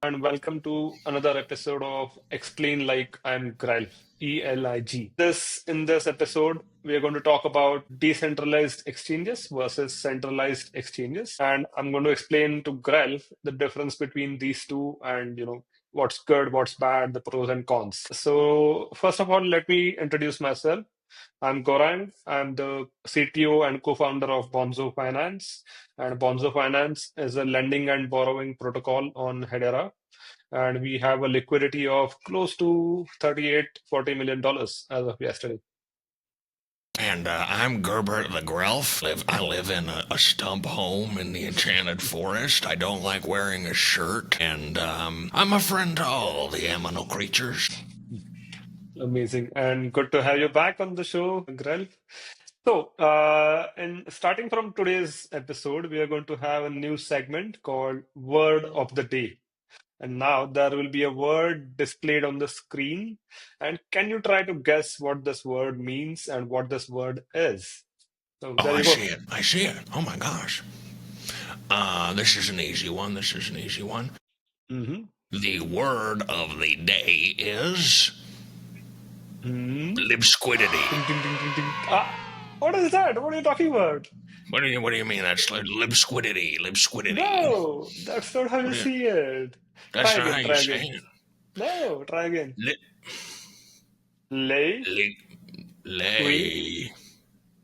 and welcome to another episode of Explain Like I'm Grelf, ELIG. In this episode, we are going to talk about decentralized exchanges versus centralized exchanges, and I'm going to explain to Grelf the difference between these two and what's good, what's bad, the pros and cons. So first of all, let me introduce myself. I'm Gorang. I'm the CTO and co-founder of Bonzo Finance. And Bonzo Finance is a lending and borrowing protocol on Hedera. And we have a liquidity of close to 38, $40 million as of yesterday. And I'm Gerbert the Grelf. I live in a stump home in the Enchanted Forest. I don't like wearing a shirt, and I'm a friend to all the aminal creatures. Amazing. And good to have you back on the show, Grel. So, in starting from today's episode, we are going to have a new segment called Word of the Day. And now there will be a word displayed on the screen. And can you try to guess what this word means and what this word is? So Oh, there I you see go. it. I see it. Oh my gosh. This is an easy one. This is an easy one. Hmm. The word of the day is Hmm. libsquidity. Ding, ding, ding, ding, ding. What is that? What are you talking about? What do you mean? That's libsquidity. Libsquidity. No, that's not how What you do you, see it. that's Try not how again, you try say again. it. No, try again. Li, Lay, li, qui, lay,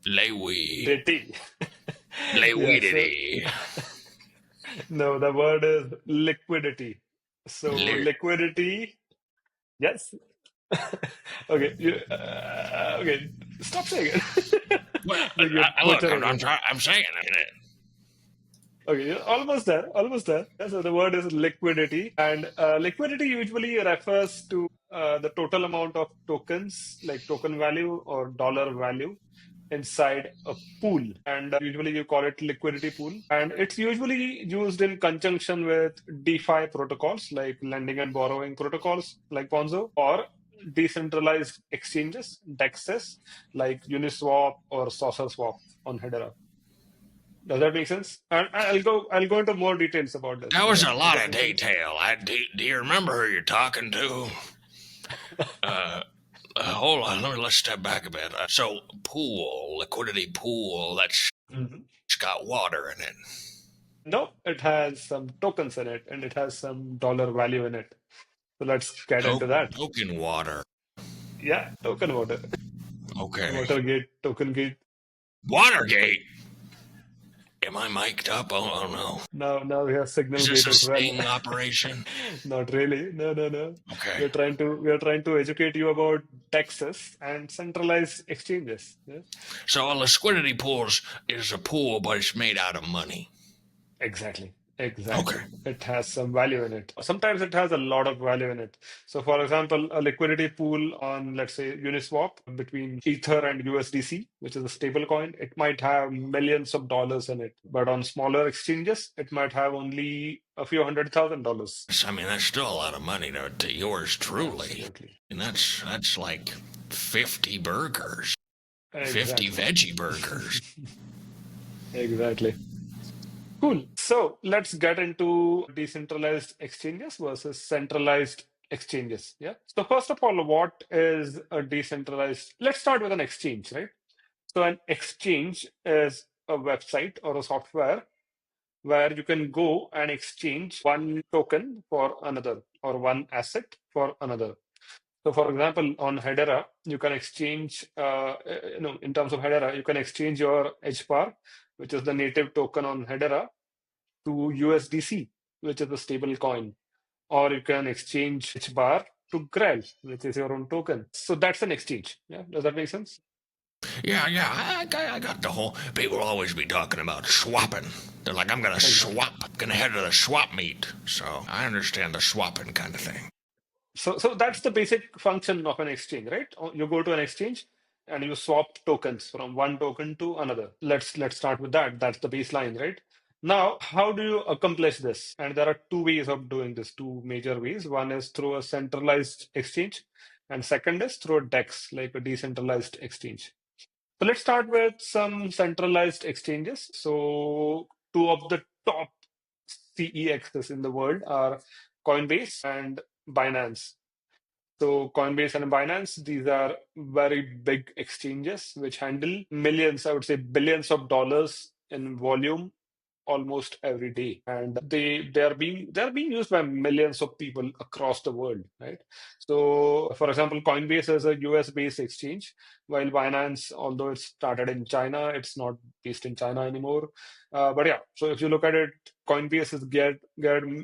lay, diti. Yeah, so Liquidity. no, the word is liquidity. So Li- liquidity, yes. Okay, okay, stop saying it. well, Like you're look, butchering it. I'm saying it. Okay, you're almost there, almost there. Yeah, so the word is liquidity, and liquidity usually refers to the total amount of tokens, like token value or dollar value, inside a pool. And usually you call it liquidity pool. And it's usually used in conjunction with DeFi protocols like lending and borrowing protocols like Bonzo or decentralized exchanges, DEXs, like Uniswap or Saucer Swap on Hedera. Does that make sense? And I'll go into more details about this. That was Yeah. a Does lot that of make sense? detail. Do you remember who you're talking to? Uh, hold on, let's step back a bit. So, pool, liquidity pool, that's Mhm. got water in it. No, it has some tokens in it and it has some dollar value in it. So let's get into that. Token water. Yeah, token water. Okay. Watergate, token gate. Watergate. Am I mic'd up? Oh no. Now we have signal Is this gate a as well. sting operation? Not really. No, no, no. Okay. We are trying to educate you about Texas and centralized exchanges. Yeah? So a liquidity pool is a pool, but it's made out of money. Exactly. Okay. Exactly. It has some value in it. Sometimes it has a lot of value in it. So, for example, a liquidity pool on, let's say, Uniswap between Ether and USDC, which is a stable coin, it might have millions of dollars in it. But on smaller exchanges, it might have only a few $100,000. I mean, that's still a lot of money to yours truly. Absolutely. And that's like 50 burgers, 50 Exactly. veggie burgers. Exactly. Cool. So let's get into decentralized exchanges versus centralized exchanges. Yeah. So first of all, what is a decentralized? Let's start with an exchange, right? So an exchange is a website or a software where you can go and exchange one token for another or one asset for another. So for example, on Hedera, you can exchange, in terms of Hedera, you can exchange your HBAR, which is the native token on Hedera, to USDC, which is a stable coin, or you can exchange HBAR to GRAL, which is your own token. So that's an exchange. Yeah, does that make sense? Yeah, I got the whole. People always be talking about swapping. They're like, I'm gonna Exactly. swap, gonna head to the swap meet. So I understand the swapping kind of thing. So that's the basic function of an exchange, right? You go to an exchange and you swap tokens from one token to another. Let's start with that. That's the baseline, right? Now, how do you accomplish this? And there are two ways of doing this, two major ways. One is through a centralized exchange, and second is through a DEX, like a decentralized exchange. So let's start with some centralized exchanges. So two of the top CEXs in the world are Coinbase and Binance. So Coinbase and Binance, these are very big exchanges which handle millions, I would say billions of dollars in volume almost every day, and they're being used by millions of people across the world, right? So for example, Coinbase is a US based exchange, while Binance, although it started in China, it's not based in China anymore. But yeah, so if you look at it, Coinbase is geared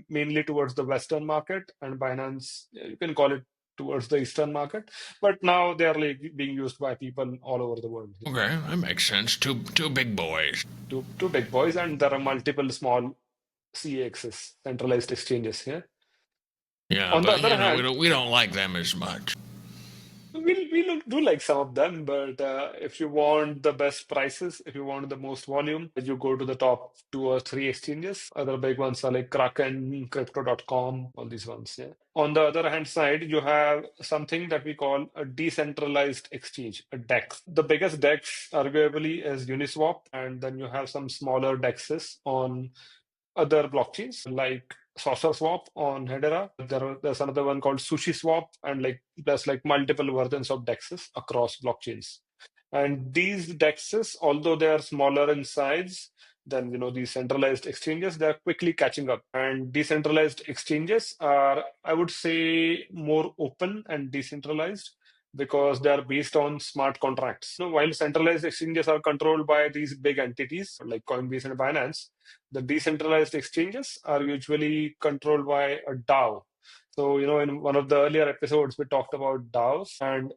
mainly towards the Western market, and Binance, you can call it towards the Eastern market, but now they are like being used by people all over the world. Okay, that makes sense. Two big boys. Two big boys, and there are multiple small CEXs, centralized exchanges. Yeah. Yeah, On the but other hand, we don't like them as much. we do like some of them, but if you want the best prices, if you want the most volume, you go to the top two or three exchanges. Other big ones are like Kraken, Crypto.com, all these ones. Yeah. On the other hand side, you have something that we call a decentralized exchange, a DEX. The biggest DEX, arguably, is Uniswap, and then you have some smaller DEXs on other blockchains like Saucer Swap on Hedera. There's another one called Sushi Swap, and like there's like multiple versions of DEXs across blockchains. And these DEXs, although they are smaller in size than these centralized exchanges, they are quickly catching up. And decentralized exchanges are, I would say, more open and decentralized because they are based on smart contracts. While centralized exchanges are controlled by these big entities like Coinbase and Binance, the decentralized exchanges are usually controlled by a DAO. So, in one of the earlier episodes, we talked about DAOs, and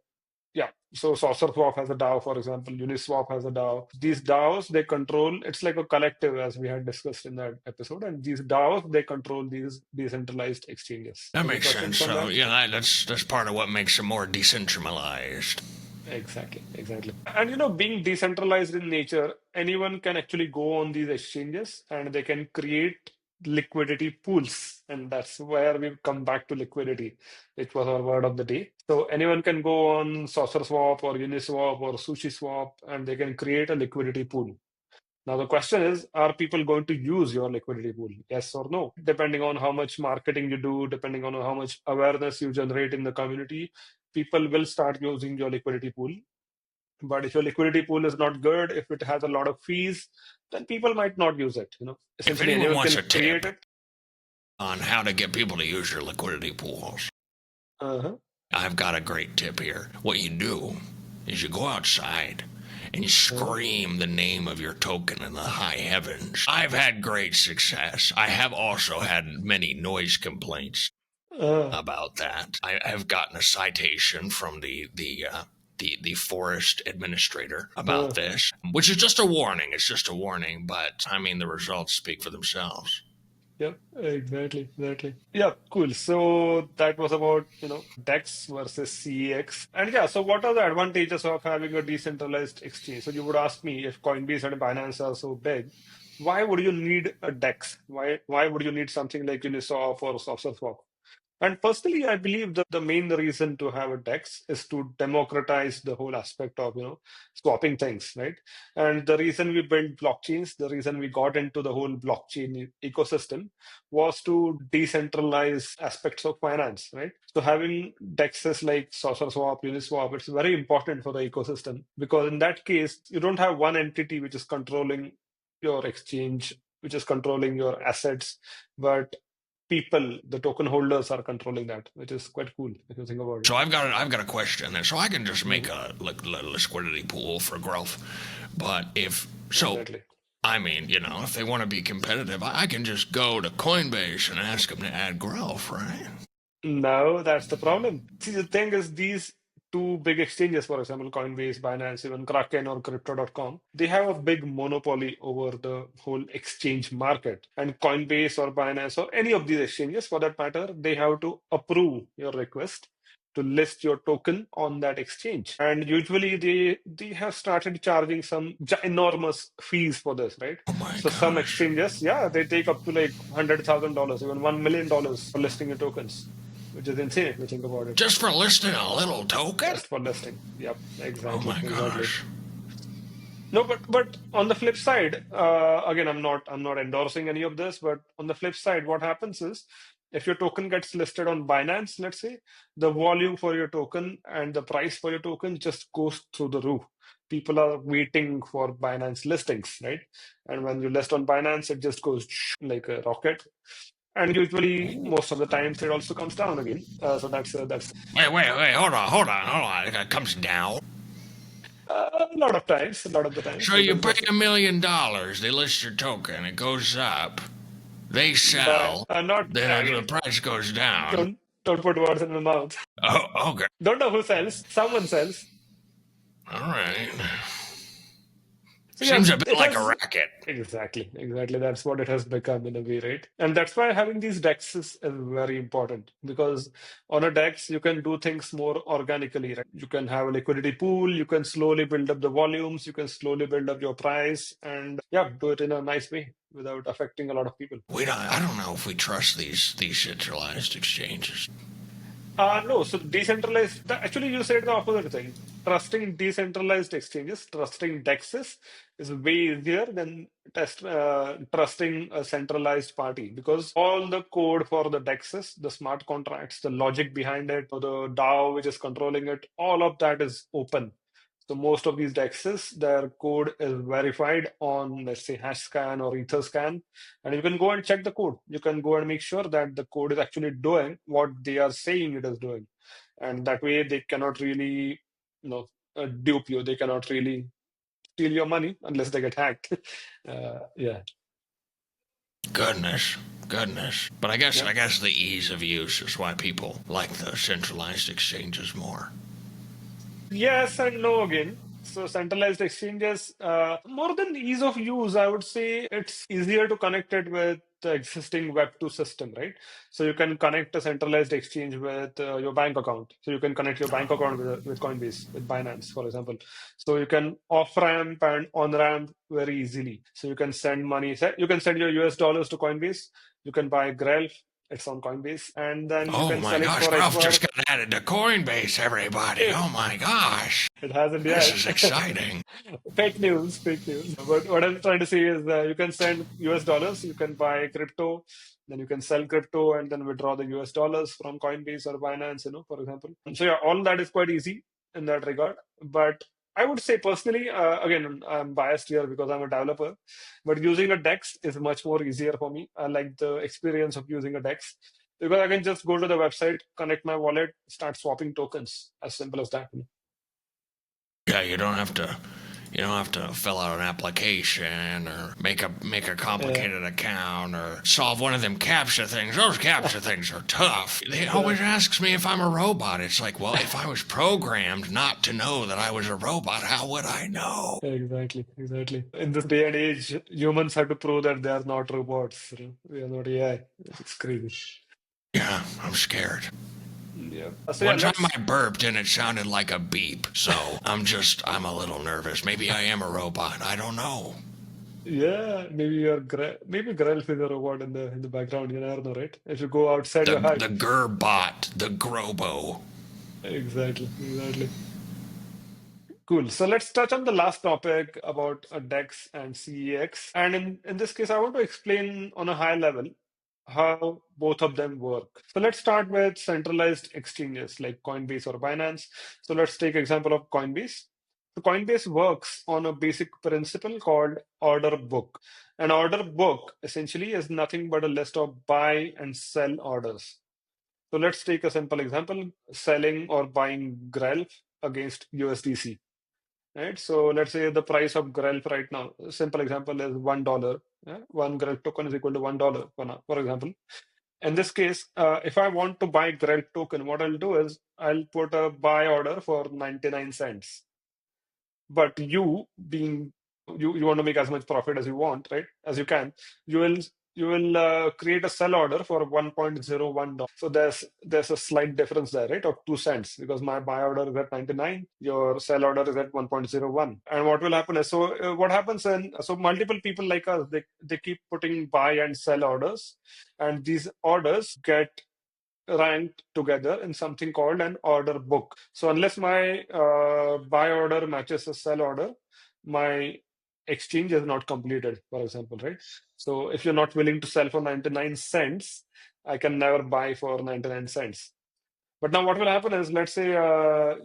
yeah, so SaucerSwap has a DAO, for example, Uniswap has a DAO. These DAOs, they control, it's like a collective, as we had discussed in that episode. And these DAOs, they control these decentralized exchanges. That Any makes sense. questions on So that? yeah, that's part of what makes them more decentralized. Exactly, exactly. And being decentralized in nature, anyone can actually go on these exchanges and they can create liquidity pools. And that's where we come back to liquidity, which was our word of the day. So anyone can go on Saucer Swap or Uniswap or Sushi Swap and they can create a liquidity pool. Now, the question is, are people going to use your liquidity pool? Yes or no? Depending on how much marketing you do, depending on how much awareness you generate in the community, people will start using your liquidity pool. But if your liquidity pool is not good, if it has a lot of fees, then people might not use it. If Essentially, anyone anyone wants can a create tip it. on how to get people to use your liquidity pools, Uh-huh. I've got a great tip here. What you do is you go outside and you Uh-huh. scream the name of your token in the high heavens. I've had great success. I have also had many noise complaints Uh, about that. I have gotten a citation from the forest administrator about uh. this, which is just a warning. It's just a warning, but I mean the results speak for themselves. Yep, exactly, exactly. Yeah, cool. So that was about, DEX versus CEX. And yeah, so what are the advantages of having a decentralized exchange? So you would ask me, if Coinbase and Binance are so big, why would you need a DEX? Why would you need something like Uniswap or SaucerSwap? And personally, I believe that the main reason to have a DEX is to democratize the whole aspect of, swapping things, right? And the reason we built blockchains, the reason we got into the whole blockchain ecosystem was to decentralize aspects of finance, right? So having DEXs like SaucerSwap, Uniswap, it's very important for the ecosystem because in that case, you don't have one entity which is controlling your exchange, which is controlling your assets, but people, the token holders are controlling that, which is quite cool if you think about it. So I've got a question, and so I can just make Mhm. a liquidity pool for growth, but if so, Exactly. I mean, if they want to be competitive, I can just go to Coinbase and ask them to add growth, right? No, that's the problem. See, the thing is, these two big exchanges, for example, Coinbase, Binance, even Kraken or Crypto.com, they have a big monopoly over the whole exchange market. And Coinbase or Binance or any of these exchanges, for that matter, they have to approve your request to list your token on that exchange. And usually they have started charging some enormous fees for this, right? Oh my So some gosh! exchanges, yeah, they take up to like $100,000, even $1 million for listing your tokens, which is insane if you think about it. Just for listing a little token? Just for listing. Yep, Oh exactly, my exactly. gosh! No, but on the flip side, again, I'm not endorsing any of this, but on the flip side, what happens is If your token gets listed on Binance, let's say, the volume for your token and the price for your token just goes through the roof. People are waiting for Binance listings, right? And when you list on Binance, it just goes like a rocket. And usually, most of the times, it also comes down again. So that's Wait, hold on. It comes down. a lot of times, a lot of the times, So you because pay that's $1 million, they list your token, it goes up, they by sell, not then the again. price goes down. Don't put words in my mouth. Oh, okay. Don't know who sells. Someone sells. All right. So Seems yes, a bit it like a has racket. exactly. That's what it has become in a way, right? And that's why having these DEXs is very important because on a DEX you can do things more organically, right? You can have a liquidity pool, you can slowly build up the volumes, you can slowly build up your price, and yeah, do it in a nice way without affecting a lot of people. I don't know if we trust these centralized exchanges. No, so decentralized, actually, you said the opposite thing. Trusting decentralized exchanges, trusting DEXs is way easier than trusting a centralized party because all the code for the DEXs, the smart contracts, the logic behind it, or the DAO which is controlling it, all of that is open. So most of these DEXs, their code is verified on, let's say, Hashscan or EtherScan, and you can go and check the code. You can go and make sure that the code is actually doing what they are saying it is doing. And that way they cannot really, dupe you. They cannot really steal your money unless they get hacked. Yeah. Goodness, goodness. But I guess Yeah. I guess the ease of use is why people like the centralized exchanges more. Yes and no again. So centralized exchanges, more than ease of use, I would say it's easier to connect it with the existing Web2 system, right? So you can connect a centralized exchange with your bank account. So you can connect your bank account with Coinbase, with Binance, for example. So you can off-ramp and on-ramp very easily. So you can send money, you can send your US dollars to Coinbase. You can buy Grelf, it's on Coinbase, and then you Oh can my sell it gosh, for Ralph XY. just got added to Coinbase, everybody. It Oh my gosh. hasn't This yet. is exciting. Fake news, fake news. But what I'm trying to say is you can send US dollars, you can buy crypto, then you can sell crypto and then withdraw the US dollars from Coinbase or Binance, for example. So yeah, all that is quite easy in that regard. But I would say personally, again, I'm biased here because I'm a developer, but using a DEX is much more easier for me. I like the experience of using a DEX because I can just go to the website, connect my wallet, start swapping tokens. As simple as that. Yeah, you don't have to fill out an application or make a Yeah, complicated account or solve one of them captcha things. Those captcha things are tough. They yeah. always asks me if I'm a robot. It's like, well, if I was programmed not to know that I was a robot, how would I know? Exactly. In this day and age, humans have to prove that they are not robots. We are not AI. It's crazy. Yeah, I'm scared. Yeah. So yeah, One time let's. I burped and it sounded like a beep. So I'm a little nervous. Maybe I am a robot. I don't know. Yeah, maybe Grelf is a robot in the background. You never know, right? If you go outside The your hut. the Gerbot, the Grobo. Exactly. Cool. So let's touch on the last topic about DEX and CEX. And in this case, I want to explain on a high level how both of them work. So let's start with centralized exchanges like Coinbase or Binance. So let's take example of Coinbase. So Coinbase works on a basic principle called order book. An order book essentially is nothing but a list of buy and sell orders. So let's take a simple example, selling or buying Grelf against USDC. Right. So let's say the price of Grelf right now, simple example is $1. Yeah? One Grelf token is equal to $1 for now, for example. In this case, if I want to buy Grelf token, what I'll do is I'll put a buy order for 99 cents. But you being you want to make as much profit as you want, right? As you can, you will create a sell order for $1.01. So there's a slight difference there, right? Of 2 cents because my buy order is at 99, your sell order is at 1.01. And what will happen is what happens then? So multiple people like us, they keep putting buy and sell orders, and these orders get ranked together in something called an order book. So unless my buy order matches a sell order, my exchange is not completed, for example, right? So if you're not willing to sell for 99 cents, I can never buy for 99 cents. But now what will happen is, let's say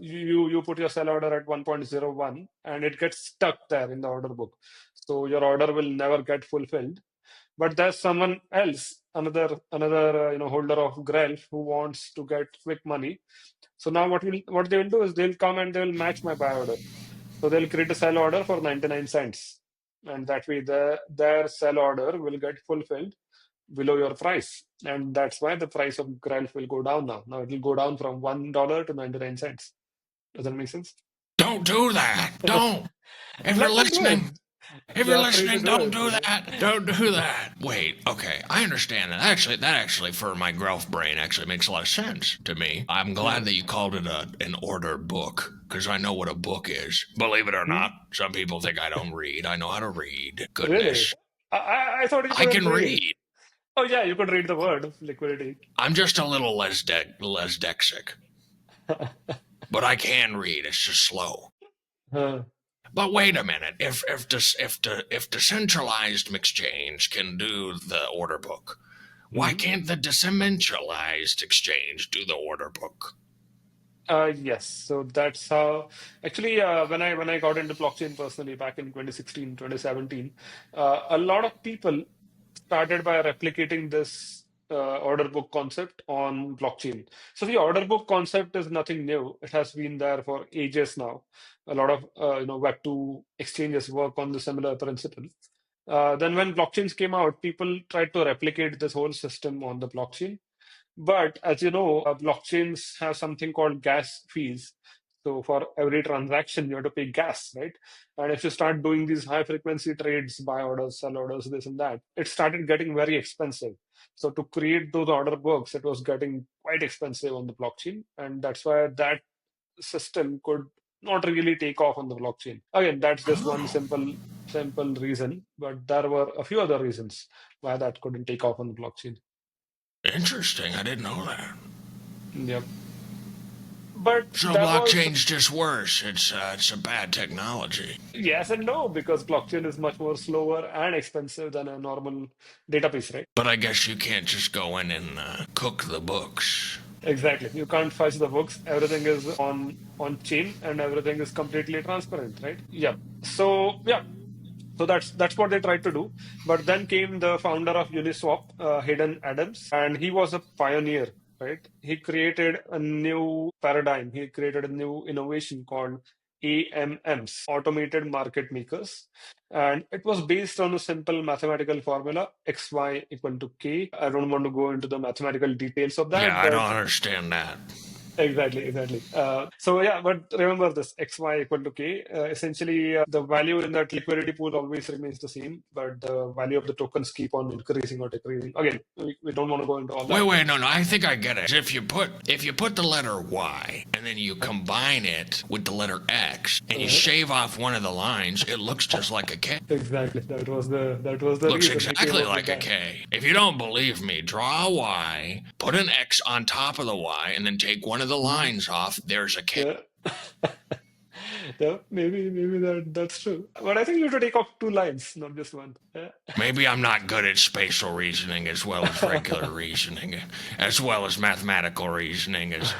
you put your sell order at 1.01 and it gets stuck there in the order book. So your order will never get fulfilled. But there's someone else, another holder of Grelf who wants to get quick money. So now what they will do is they'll come and they'll match my buy order. So they'll create a sell order for 99 cents. And that way their sell order will get fulfilled below your price. And that's why the price of Grelf will go down now. Now it will go down from $1 to 99 cents. Does that make sense? Don't do that. Don't. If you're Let them do listening, it. if you're They're free to listening, do don't it, do that. Don't do that. Wait, okay, I understand that. That actually, for my Grelf brain, actually makes a lot of sense to me. I'm glad that you called it an order book, because I know what a book is. Believe it or Hmm? not, some people think I don't read. I know how to read. Really? Goodness, I thought you I couldn't can read. read. Oh yeah, you could read the word liquidity. I'm just a little less dyslexic, but I can read. It's just slow. Huh. But wait a minute. If decentralized exchange can do the order book, why Mhm. can't the decentralized exchange do the order book? Yes, so that's how actually when I got into blockchain personally back in 2016, 2017, a lot of people started by replicating this order book concept on blockchain. So the order book concept is nothing new. It has been there for ages now. A lot of Web2 exchanges work on the similar principle. Then when blockchains came out, people tried to replicate this whole system on the blockchain. But as you know, blockchains have something called gas fees. So for every transaction, you have to pay gas, right? And if you start doing these high frequency trades, buy orders, sell orders, this and that, it started getting very expensive. So to create those order books, it was getting quite expensive on the blockchain. And that's why that system could not really take off on the blockchain. Again, that's just one Oh, simple reason, but there were a few other reasons why that couldn't take off on the blockchain. interesting. I didn't know that. Yep. But So there was blockchain's just worse. It's a bad technology. yes and no, because blockchain is much more slower and expensive than a normal database, right? But I guess you can't just go in and cook the books. Exactly. You can't fudge the books. Everything is on chain and everything is completely transparent, right? Yeah. So that's what they tried to do. But then came the founder of Uniswap, Hayden Adams, and he was a pioneer, right? He created a new paradigm. He created a new innovation called AMMs, automated market makers. And it was based on a simple mathematical formula, XY equal to K. I don't want to go into the mathematical details of Yeah, that, I don't but understand that. exactly. So yeah, but remember this xy equal to k. Essentially, the value in that liquidity pool always remains the same, but the value of the tokens keep on increasing or decreasing. Again, we don't want to go into all Wait, that. wait, no, no. I think I get it. If you put the letter Y and then you Uh, combine it with the letter X and you uh, shave off one of the lines, it looks just like a K. exactly. That was the Looks reason he came exactly up with like a that. K. If you don't believe me, draw a Y, put an X on top of the Y, and then take one of the Mhm. lines off. There's a K. Yeah. Yeah, maybe that's true. But I think you have to take off two lines, not just one. Yeah. Maybe I'm not good at spatial reasoning as well as regular reasoning, as well as mathematical reasoning, as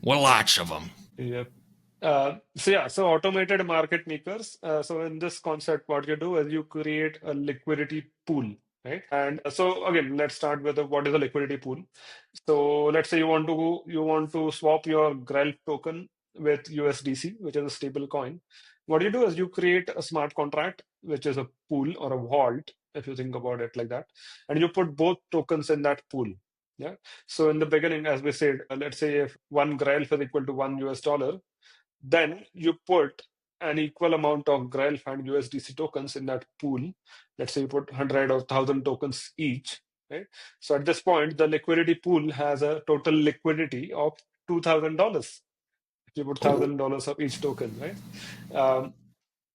well, lots of them. Yep. So automated market makers. So in this concept, what you do is you create a liquidity pool, right? And so again, let's start with what is a liquidity pool. So let's say you want to swap your Grelf token with USDC, which is a stable coin. What you do is you create a smart contract, which is a pool or a vault, if you think about it like that, and you put both tokens in that pool. Yeah. So in the beginning, as we said, let's say if one Grelf is equal to $1, then you put an equal amount of Grelf and USDC tokens in that pool. Let's say you put 100 or 1,000 tokens each, right? So at this point, the liquidity pool has a total liquidity of $2,000. If you put Oh, $1,000 of each token, right? Um,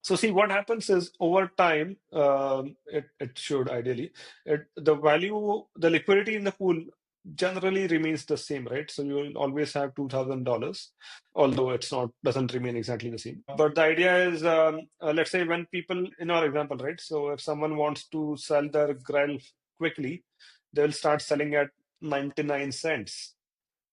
so see what happens is over time, it should ideally, the liquidity in the pool generally remains the same, right? So you will always have $2,000, although it's not doesn't remain exactly the same. But the idea is, let's say when people in our example, right? So if someone wants to sell their Grail quickly, they'll start selling at $0.99.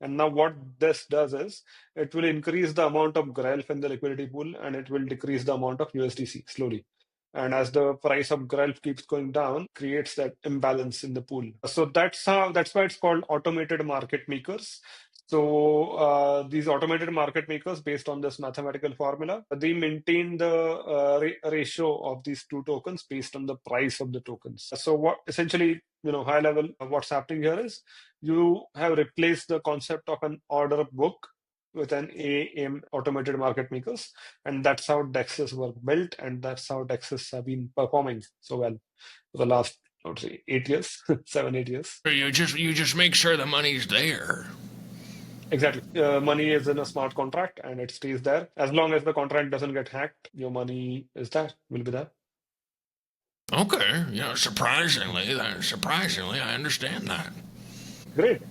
And now what this does is it will increase the amount of Grelf in the liquidity pool and it will decrease the amount of USDC slowly. And as the price of Grelf keeps going down, creates that imbalance in the pool. So that's why it's called automated market makers. So these automated market makers, based on this mathematical formula, they maintain the ratio of these two tokens based on the price of the tokens. So what essentially, high level, what's happening here is you have replaced the concept of an order book with an AAM automated market makers, and that's how DEXs were built, and that's how DEXs have been performing so well for the last, I would say, 8 years, 7, 8 years. You just make sure the money's there. Exactly. Money is in a smart contract and it stays there. As long as the contract doesn't get hacked, your money is there, will be there. Okay, surprisingly, I understand that. Great.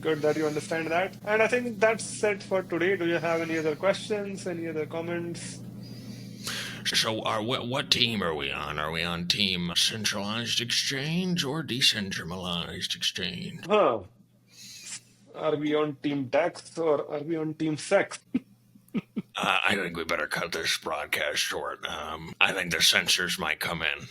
Good that you understand that. And I think that's it for today. Do you have any other questions, any other comments? So, what team are we on? Are we on team centralized exchange or decentralized exchange? Huh. Are we on team Dex or are we on team Sex? I think we better cut this broadcast short. I think the censors might come in.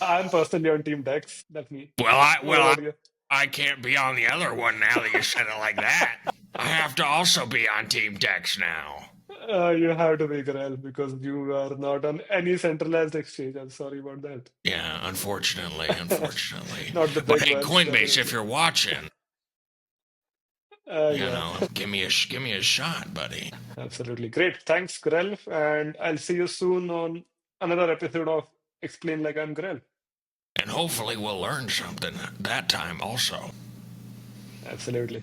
I'm personally on team Dex. That's me. Well, I What well about you? I can't be on the other one now that you said it like that. I have to also be on Team Dex now. You have to be Grell because you are not on any centralized exchange. I'm sorry about that. Yeah, unfortunately. Not the But big hey, ones, Coinbase, if definitely. you're watching, Yeah, give me a shot, buddy. absolutely. Great. Thanks, Grell. And I'll see you soon on another episode of Explain Like I'm Grell. And hopefully we'll learn something that time also. Absolutely.